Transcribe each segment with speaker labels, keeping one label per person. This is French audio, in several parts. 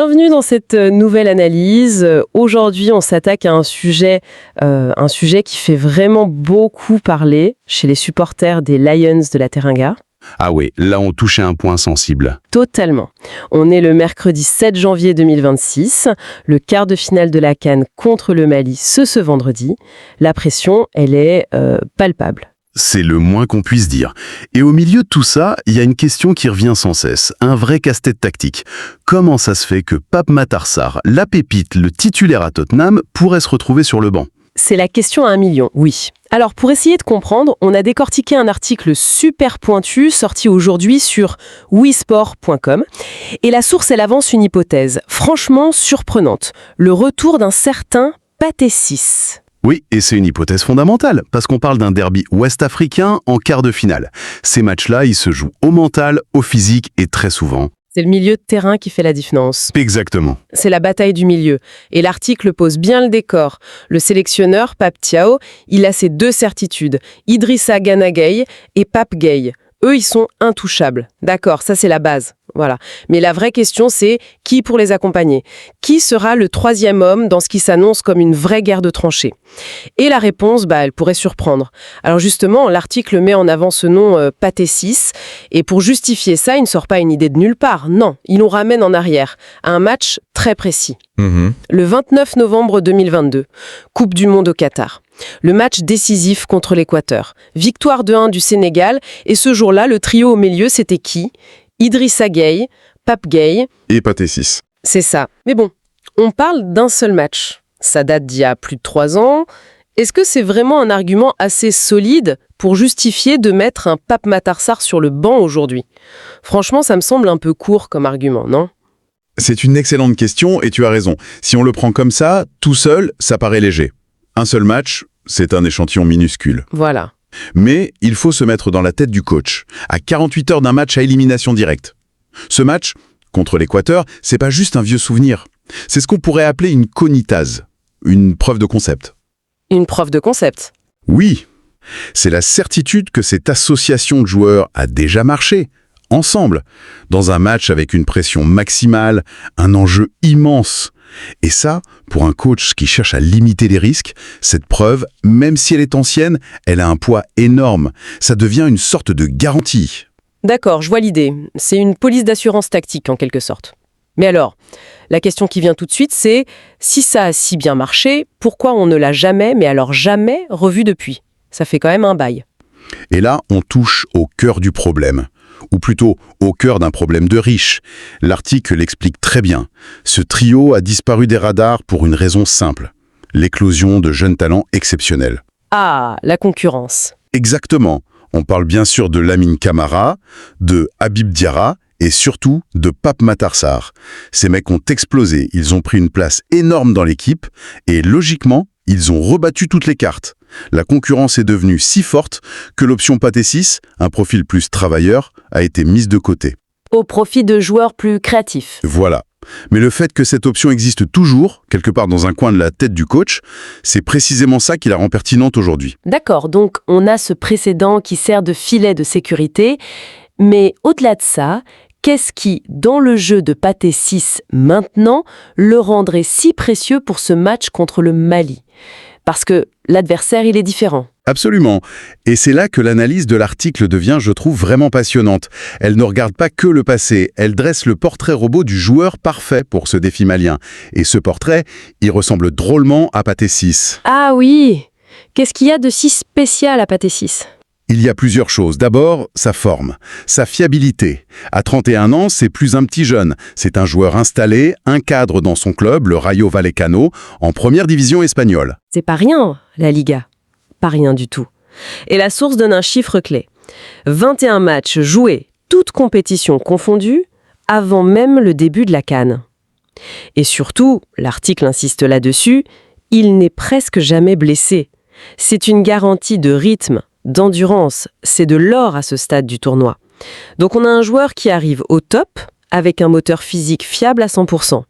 Speaker 1: Bienvenue dans cette nouvelle analyse. Aujourd'hui, on s'attaque à un sujet qui fait vraiment beaucoup parler chez les supporters des Lions de la Teranga.
Speaker 2: Ah oui, là on touchait un point sensible.
Speaker 1: Totalement. On est le mercredi 7 janvier 2026. Le quart de finale de la CAN contre le Mali ce vendredi. La pression, elle est palpable.
Speaker 2: C'est le moins qu'on puisse dire. Et au milieu de tout ça, il y a une question qui revient sans cesse, un vrai casse-tête tactique. Comment ça se fait que Pape Matar Sarr, la pépite, le titulaire à Tottenham, pourrait se retrouver sur le banc ?
Speaker 1: C'est la question à 1 million, oui. Alors, pour essayer de comprendre, on a décortiqué un article super pointu sorti aujourd'hui sur wisport.com. Et la source, elle avance une hypothèse, franchement surprenante. Le retour d'un certain Pathé Ciss.
Speaker 2: Oui, et c'est une hypothèse fondamentale, parce qu'on parle d'un derby ouest-africain en quart de finale. Ces matchs-là, ils se jouent au mental, au physique et très souvent.
Speaker 1: C'est le milieu de terrain qui fait la différence.
Speaker 2: Exactement.
Speaker 1: C'est la bataille du milieu. Et l'article pose bien le décor. Le sélectionneur, Pape Thiaw, il a ses deux certitudes, Idrissa Gana Gueye et Pape Gueye. Eux, ils sont intouchables. D'accord, ça c'est la base. Voilà. Mais la vraie question, c'est qui pour les accompagner ? Qui sera le troisième homme dans ce qui s'annonce comme une vraie guerre de tranchées ? Et la réponse, elle pourrait surprendre. Alors justement, l'article met en avant ce nom Pathé Ciss. Et pour justifier ça, il ne sort pas une idée de nulle part. Non, il nous ramène en arrière, à un match très précis. Le 29 novembre 2022, Coupe du Monde au Qatar. Le match décisif contre l'Équateur. Victoire 2-1 du Sénégal. Et ce jour-là, le trio au milieu, c'était qui ? Idrissa Gueye, Pape Gueye
Speaker 3: et Pathé Ciss.
Speaker 1: C'est ça. Mais bon, on parle d'un seul match. Ça date d'il y a plus de 3 ans. Est-ce que c'est vraiment un argument assez solide pour justifier de mettre un Pape Matar Sarr sur le banc aujourd'hui ? Franchement, ça me semble un peu court comme argument, non ?
Speaker 3: C'est une excellente question et tu as raison. Si on le prend comme ça, tout seul, ça paraît léger. Un seul match, c'est un échantillon minuscule.
Speaker 1: Voilà.
Speaker 3: Mais il faut se mettre dans la tête du coach, à 48 heures d'un match à élimination directe. Ce match, contre l'Équateur, c'est pas juste un vieux souvenir. C'est ce qu'on pourrait appeler une conitase, une preuve de concept.
Speaker 1: Une preuve de concept ?
Speaker 3: Oui, c'est la certitude que cette association de joueurs a déjà marché, ensemble, dans un match avec une pression maximale, un enjeu immense. Et ça, pour un coach qui cherche à limiter les risques, cette preuve, même si elle est ancienne, elle a un poids énorme. Ça devient une sorte de garantie.
Speaker 1: D'accord, je vois l'idée. C'est une police d'assurance tactique, en quelque sorte. Mais alors, la question qui vient tout de suite, c'est si ça a si bien marché, pourquoi on ne l'a jamais, mais alors jamais, revu depuis ? Ça fait quand même un bail.
Speaker 3: Et là, on touche au cœur du problème. Ou plutôt au cœur d'un problème de riche. L'article l'explique très bien. Ce trio a disparu des radars pour une raison simple. L'éclosion de jeunes talents exceptionnels.
Speaker 1: Ah, la concurrence.
Speaker 3: Exactement. On parle bien sûr de Lamine Camara, de Habib Diarra et surtout de Pape Matar Sarr. Ces mecs ont explosé, ils ont pris une place énorme dans l'équipe et logiquement, ils ont rebattu toutes les cartes. La concurrence est devenue si forte que l'option Pathé Ciss, un profil plus travailleur, a été mise de côté.
Speaker 1: Au profit de joueurs plus créatifs.
Speaker 3: Voilà. Mais le fait que cette option existe toujours, quelque part dans un coin de la tête du coach, c'est précisément ça qui la rend pertinente aujourd'hui.
Speaker 1: D'accord, donc on a ce précédent qui sert de filet de sécurité, mais au-delà de ça, qu'est-ce qui, dans le jeu de Pathé Ciss maintenant, le rendrait si précieux pour ce match contre le Mali ? Parce que l'adversaire, il est différent.
Speaker 3: Absolument. Et c'est là que l'analyse de l'article devient, je trouve, vraiment passionnante. Elle ne regarde pas que le passé, elle dresse le portrait robot du joueur parfait pour ce défi malien. Et ce portrait, il ressemble drôlement à Pathé Ciss.
Speaker 1: Ah oui ! Qu'est-ce qu'il y a de si spécial à Pathé Ciss ?
Speaker 3: Il y a plusieurs choses. D'abord, sa forme, sa fiabilité. À 31 ans, c'est plus un petit jeune. C'est un joueur installé, un cadre dans son club, le Rayo Vallecano, en première division espagnole.
Speaker 1: C'est pas rien, la Liga. Pas rien du tout. Et la source donne un chiffre clé. 21 matchs joués, toutes compétitions confondues, avant même le début de la CAN. Et surtout, l'article insiste là-dessus, il n'est presque jamais blessé. C'est une garantie de rythme, d'endurance, c'est de l'or à ce stade du tournoi. Donc on a un joueur qui arrive au top, avec un moteur physique fiable à 100%.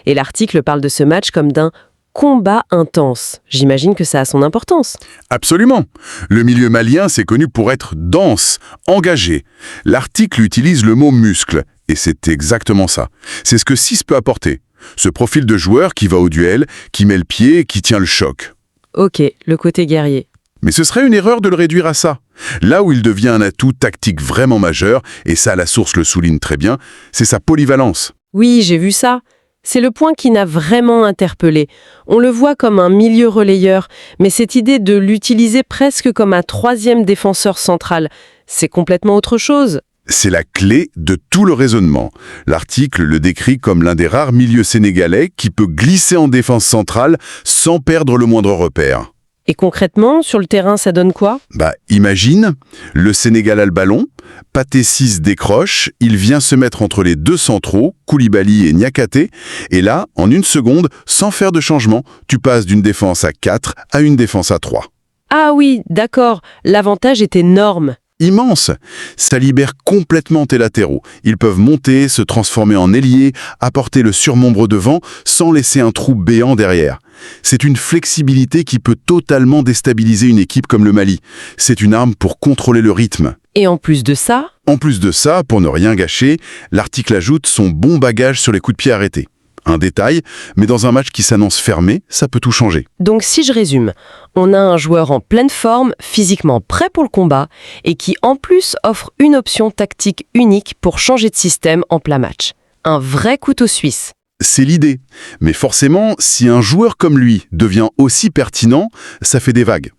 Speaker 1: Et l'article parle de ce match comme d'un combat intense. J'imagine que ça a son importance.
Speaker 3: Absolument. Le milieu malien, c'est connu pour être dense, engagé. L'article utilise le mot muscle, et c'est exactement ça. C'est ce que 6 peut apporter. Ce profil de joueur qui va au duel, qui met le pied, qui tient le choc.
Speaker 1: Ok, le côté guerrier.
Speaker 3: Mais ce serait une erreur de le réduire à ça. Là où il devient un atout tactique vraiment majeur, et ça la source le souligne très bien, c'est sa polyvalence.
Speaker 1: Oui, j'ai vu ça. C'est le point qui n'a vraiment interpellé. On le voit comme un milieu relayeur, mais cette idée de l'utiliser presque comme un 3e défenseur central, c'est complètement autre chose.
Speaker 3: C'est la clé de tout le raisonnement. L'article le décrit comme l'un des rares milieux sénégalais qui peut glisser en défense centrale sans perdre le moindre repère.
Speaker 1: Et concrètement, sur le terrain, ça donne quoi?
Speaker 3: Imagine, le Sénégal a le ballon, Pathé 6 décroche, il vient se mettre entre les 2 centraux, Koulibaly et Niakhaté, et là, en 1 seconde, sans faire de changement, tu passes d'une défense à 4 à une défense à 3.
Speaker 1: Ah oui, d'accord, l'avantage est énorme.
Speaker 3: Immense. Ça libère complètement tes latéraux. Ils peuvent monter, se transformer en ailiers, apporter le surnombre devant, sans laisser un trou béant derrière. C'est une flexibilité qui peut totalement déstabiliser une équipe comme le Mali. C'est une arme pour contrôler le rythme.
Speaker 1: Et en plus de ça...
Speaker 3: En plus de ça, pour ne rien gâcher, l'article ajoute son bon bagage sur les coups de pied arrêtés. Un détail, mais dans un match qui s'annonce fermé, ça peut tout changer.
Speaker 1: Donc si je résume, on a un joueur en pleine forme, physiquement prêt pour le combat, et qui en plus offre une option tactique unique pour changer de système en plein match. Un vrai couteau suisse.
Speaker 3: C'est l'idée. Mais forcément, si un joueur comme lui devient aussi pertinent, ça fait des vagues.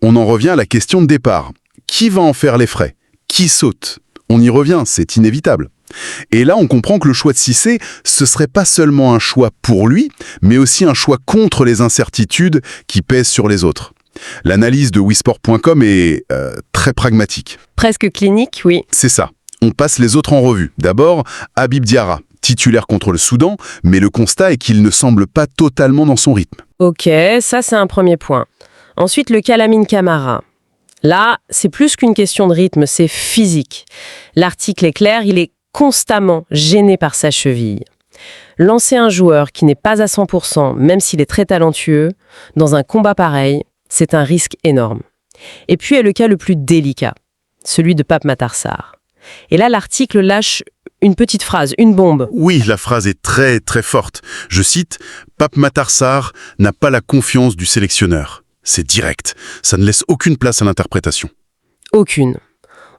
Speaker 3: On en revient à la question de départ. Qui va en faire les frais? Qui saute? On y revient, c'est inévitable. Et là, on comprend que le choix de Cissé, ce serait pas seulement un choix pour lui, mais aussi un choix contre les incertitudes qui pèsent sur les autres. L'analyse de wisport.com est très pragmatique.
Speaker 1: Presque clinique, oui.
Speaker 3: C'est ça. On passe les autres en revue. D'abord, Habib Diarra, titulaire contre le Soudan, mais le constat est qu'il ne semble pas totalement dans son rythme.
Speaker 1: Ok, ça c'est un premier point. Ensuite, le cas Lamine Camara. Là, c'est plus qu'une question de rythme, c'est physique. L'article est clair, il est constamment gêné par sa cheville. Lancer un joueur qui n'est pas à 100%, même s'il est très talentueux, dans un combat pareil, c'est un risque énorme. Et puis est le cas le plus délicat, celui de Pape Matar Sarr. Et là, l'article lâche une petite phrase, une bombe.
Speaker 3: Oui, la phrase est très très forte. Je cite, « Pape Matar Sarr n'a pas la confiance du sélectionneur ». C'est direct, ça ne laisse aucune place à l'interprétation.
Speaker 1: Aucune.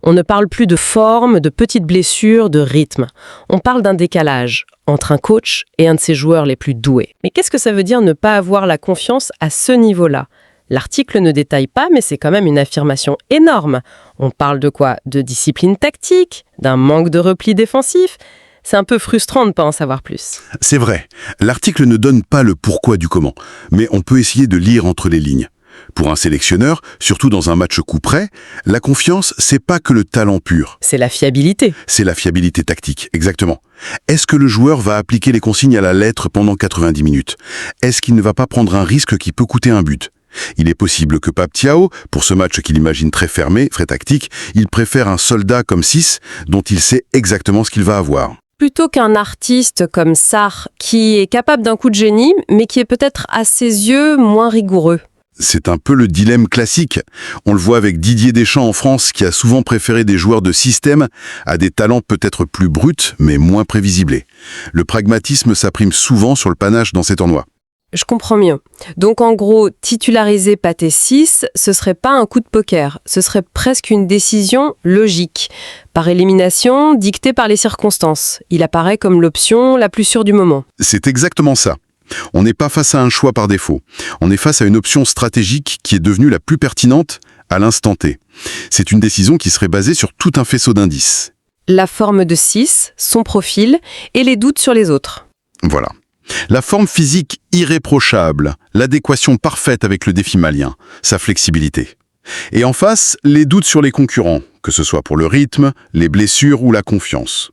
Speaker 1: On ne parle plus de forme, de petites blessures, de rythme. On parle d'un décalage entre un coach et un de ses joueurs les plus doués. Mais qu'est-ce que ça veut dire ne pas avoir la confiance à ce niveau-là? L'article ne détaille pas, mais c'est quand même une affirmation énorme. On parle de quoi? De discipline tactique, d'un manque de repli défensif. C'est un peu frustrant de ne pas en savoir plus.
Speaker 3: C'est vrai, l'article ne donne pas le pourquoi du comment, mais on peut essayer de lire entre les lignes. Pour un sélectionneur, surtout dans un match coup près, la confiance, c'est pas que le talent pur.
Speaker 1: C'est la fiabilité.
Speaker 3: C'est la fiabilité tactique, exactement. Est-ce que le joueur va appliquer les consignes à la lettre pendant 90 minutes? Est-ce qu'il ne va pas prendre un risque qui peut coûter un but? Il est possible que Pape Thiaw, pour ce match qu'il imagine très fermé, très tactique, il préfère un soldat comme Ciss, dont il sait exactement ce qu'il va avoir.
Speaker 1: Plutôt qu'un artiste comme Sarr, qui est capable d'un coup de génie, mais qui est peut-être à ses yeux moins rigoureux.
Speaker 3: C'est un peu le dilemme classique. On le voit avec Didier Deschamps en France, qui a souvent préféré des joueurs de système à des talents peut-être plus bruts, mais moins prévisibles. Le pragmatisme s'imprime souvent sur le panache dans ces tournois.
Speaker 1: Je comprends mieux. Donc en gros, titulariser Pathé 6, ce serait pas un coup de poker, ce serait presque une décision logique, par élimination, dictée par les circonstances. Il apparaît comme l'option la plus sûre du moment.
Speaker 3: C'est exactement ça. On n'est pas face à un choix par défaut. On est face à une option stratégique qui est devenue la plus pertinente à l'instant T. C'est une décision qui serait basée sur tout un faisceau d'indices.
Speaker 1: La forme de 6, son profil et les doutes sur les autres.
Speaker 3: Voilà. La forme physique irréprochable, l'adéquation parfaite avec le défi malien, sa flexibilité. Et en face, les doutes sur les concurrents, que ce soit pour le rythme, les blessures ou la confiance.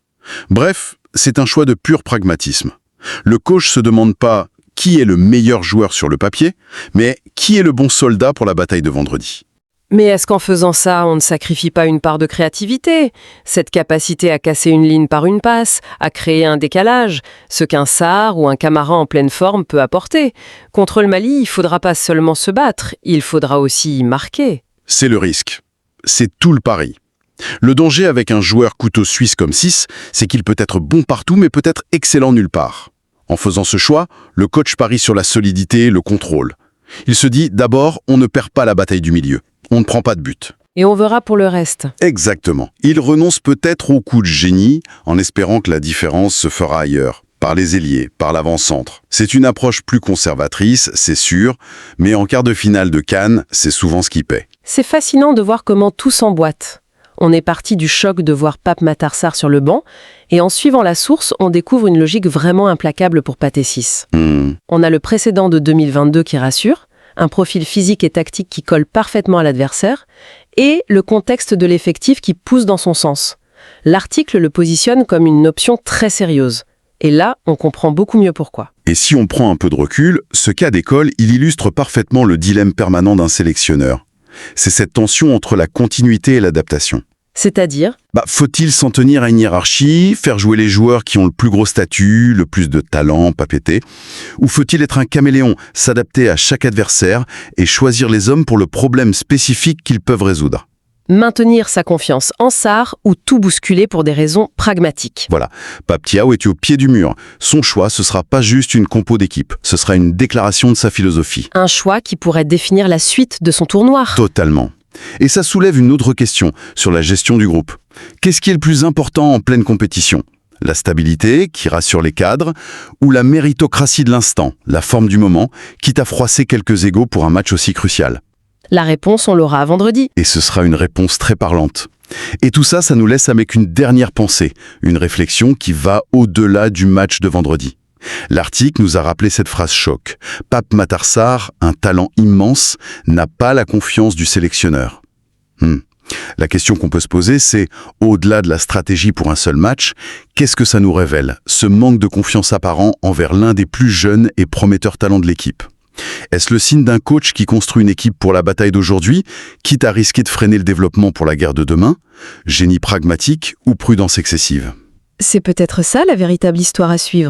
Speaker 3: Bref, c'est un choix de pur pragmatisme. Le coach se demande pas qui est le meilleur joueur sur le papier, mais qui est le bon soldat pour la bataille de vendredi.
Speaker 1: Mais est-ce qu'en faisant ça, on ne sacrifie pas une part de créativité? Cette capacité à casser une ligne par une passe, à créer un décalage, ce qu'un Sarr ou un Camara en pleine forme peut apporter. Contre le Mali, il ne faudra pas seulement se battre, il faudra aussi y marquer.
Speaker 3: C'est le risque. C'est tout le pari. Le danger avec un joueur couteau suisse comme 6, c'est qu'il peut être bon partout mais peut être excellent nulle part. En faisant ce choix, le coach parie sur la solidité et le contrôle. Il se dit, d'abord, on ne perd pas la bataille du milieu. On ne prend pas de but.
Speaker 1: Et on verra pour le reste.
Speaker 3: Exactement. Il renonce peut-être au coup de génie en espérant que la différence se fera ailleurs, par les ailiers, par l'avant-centre. C'est une approche plus conservatrice, c'est sûr, mais en quart de finale de Cannes, c'est souvent ce qui paie.
Speaker 1: C'est fascinant de voir comment tout s'emboîte. On est parti du choc de voir Pape Matar Sarr sur le banc, et en suivant la source, on découvre une logique vraiment implacable pour Pathé 6. On a le précédent de 2022 qui rassure, un profil physique et tactique qui colle parfaitement à l'adversaire, et le contexte de l'effectif qui pousse dans son sens. L'article le positionne comme une option très sérieuse. Et là, on comprend beaucoup mieux pourquoi.
Speaker 3: Et si on prend un peu de recul, ce cas d'école, il illustre parfaitement le dilemme permanent d'un sélectionneur. C'est cette tension entre la continuité et l'adaptation.
Speaker 1: C'est-à-dire,
Speaker 3: Faut-il s'en tenir à une hiérarchie, faire jouer les joueurs qui ont le plus gros statut, le plus de talent, pas péter? Ou faut-il être un caméléon, s'adapter à chaque adversaire et choisir les hommes pour le problème spécifique qu'ils peuvent résoudre?
Speaker 1: maintenir sa confiance en Sarr ou tout bousculer pour des raisons pragmatiques.
Speaker 3: Voilà, Pape Thiaw est au pied du mur. Son choix, ce sera pas juste une compo d'équipe, ce sera une déclaration de sa philosophie.
Speaker 1: Un choix qui pourrait définir la suite de son tour noir.
Speaker 3: Totalement. Et ça soulève une autre question sur la gestion du groupe. Qu'est-ce qui est le plus important en pleine compétition ? La stabilité, qui rassure les cadres, ou la méritocratie de l'instant, la forme du moment, quitte à froisser quelques égos pour un match aussi crucial ?
Speaker 1: La réponse, on l'aura vendredi.
Speaker 3: Et ce sera une réponse très parlante. Et tout ça, ça nous laisse avec une dernière pensée, une réflexion qui va au-delà du match de vendredi. L'article nous a rappelé cette phrase choc. Pape Matar Sarr, un talent immense, n'a pas la confiance du sélectionneur. La question qu'on peut se poser, c'est, au-delà de la stratégie pour un seul match, qu'est-ce que ça nous révèle, ce manque de confiance apparent envers l'un des plus jeunes et prometteurs talents de l'équipe ? Est-ce le signe d'un coach qui construit une équipe pour la bataille d'aujourd'hui, quitte à risquer de freiner le développement pour la guerre de demain ? Génie pragmatique ou prudence excessive ?
Speaker 1: C'est peut-être ça la véritable histoire à suivre.